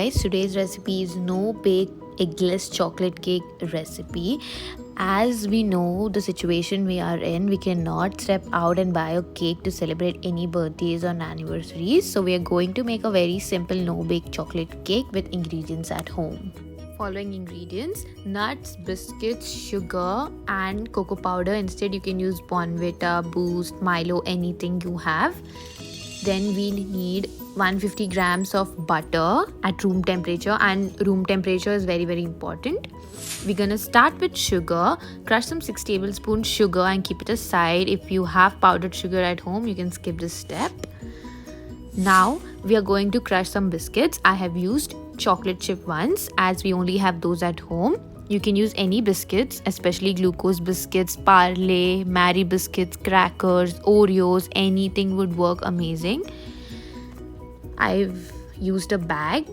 guys, today's recipe is no bake eggless chocolate cake recipe. As we know the situation we are in, we cannot step out and buy a cake to celebrate any birthdays or anniversaries. So we are going to make a very simple no bake chocolate cake with ingredients at home. Following ingredients: nuts, biscuits, sugar and cocoa powder. Instead you can use Bournvita, Boost, Milo, anything you have. Then we need 150 grams of butter at room temperature, and room temperature is very important. We're gonna start with sugar. Crush some 6 tablespoons sugar and keep it aside. If you have powdered sugar at home, you can skip this step. Now we are going to crush some biscuits. I have used chocolate chip ones as we only have those at home. You can use any biscuits, especially glucose biscuits, Parle, Marie biscuits, crackers, Oreos, anything would work amazing. I've used a bag,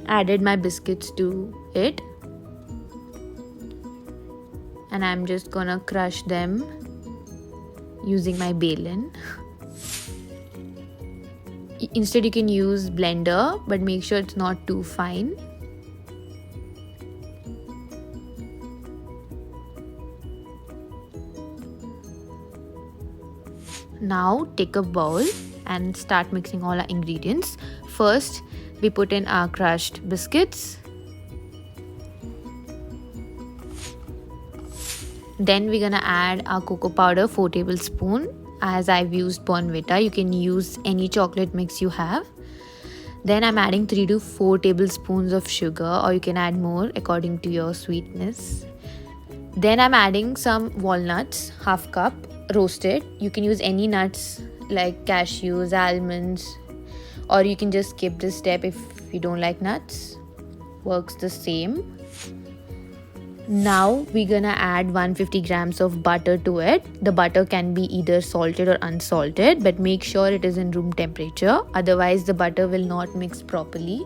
added my biscuits to it, and I'm just gonna crush them using my balun. Instead you can use blender, but make sure it's not too fine. Now take a bowl and start mixing all our ingredients. First we put in our crushed biscuits. Then we're gonna add our cocoa powder, 4 tablespoons. As I've used Bournvita, you can use any chocolate mix you have. Then I'm adding 3 to 4 tablespoons of sugar, or you can add more according to your sweetness. Then I'm adding some walnuts, half cup, roasted. You can use any nuts like cashews, almonds, or you can just skip this step if you don't like nuts. Works the same. Now we're gonna add 150 grams of butter to it. The butter can be either salted or unsalted, but make sure it is in room temperature, otherwise the butter will not mix properly.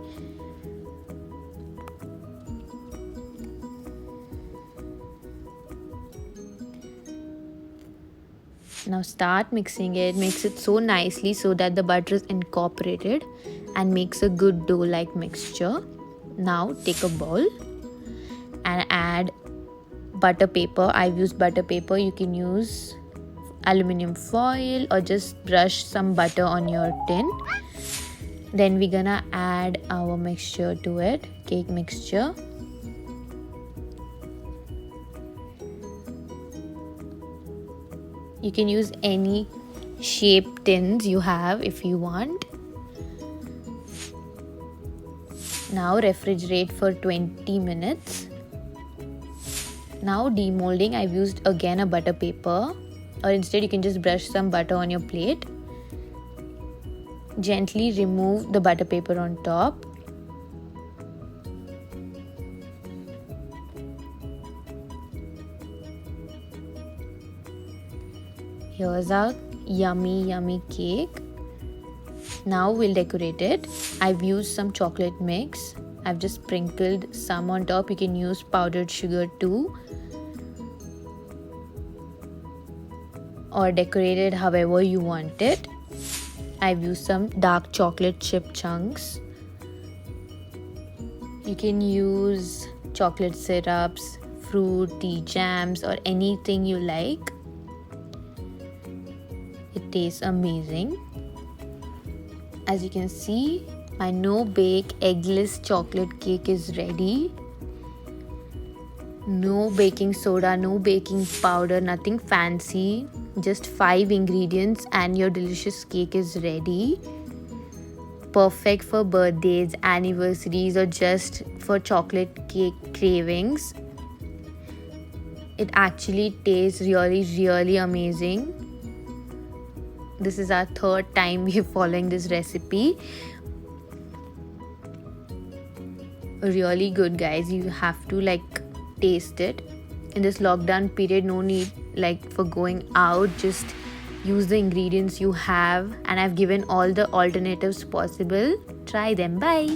Now start mixing it. Mix it so nicely so that the butter is incorporated and makes a good dough-like mixture. Now take a bowl and add butter paper. I've used butter paper. You can use aluminum foil or just brush some butter on your tin. Then we're gonna add our mixture to it, cake mixture. You can use any shape tins you have if you want. Now refrigerate for 20 minutes. Now demolding, I've used again a butter paper, or instead you can just brush some butter on your plate. Gently remove the butter paper on top. Here's our yummy cake. Now we'll decorate it. I've used some chocolate mix. I've just sprinkled some on top. You can use powdered sugar too, or decorate it however you want it. I've used some dark chocolate chip chunks. You can use chocolate syrups, fruity jams, or anything you like. It tastes amazing. As you can see, my no bake eggless chocolate cake is ready. No baking soda, no baking powder, nothing fancy. Just 5 ingredients and your delicious cake is ready. Perfect for birthdays, anniversaries, or just for chocolate cake cravings. It actually tastes really amazing. This is our 3rd time we're following this recipe. Really good, guys. You have to taste it. In this lockdown period, no need for going out. Just use the ingredients you have, and I've given all the alternatives possible. Try them. Bye.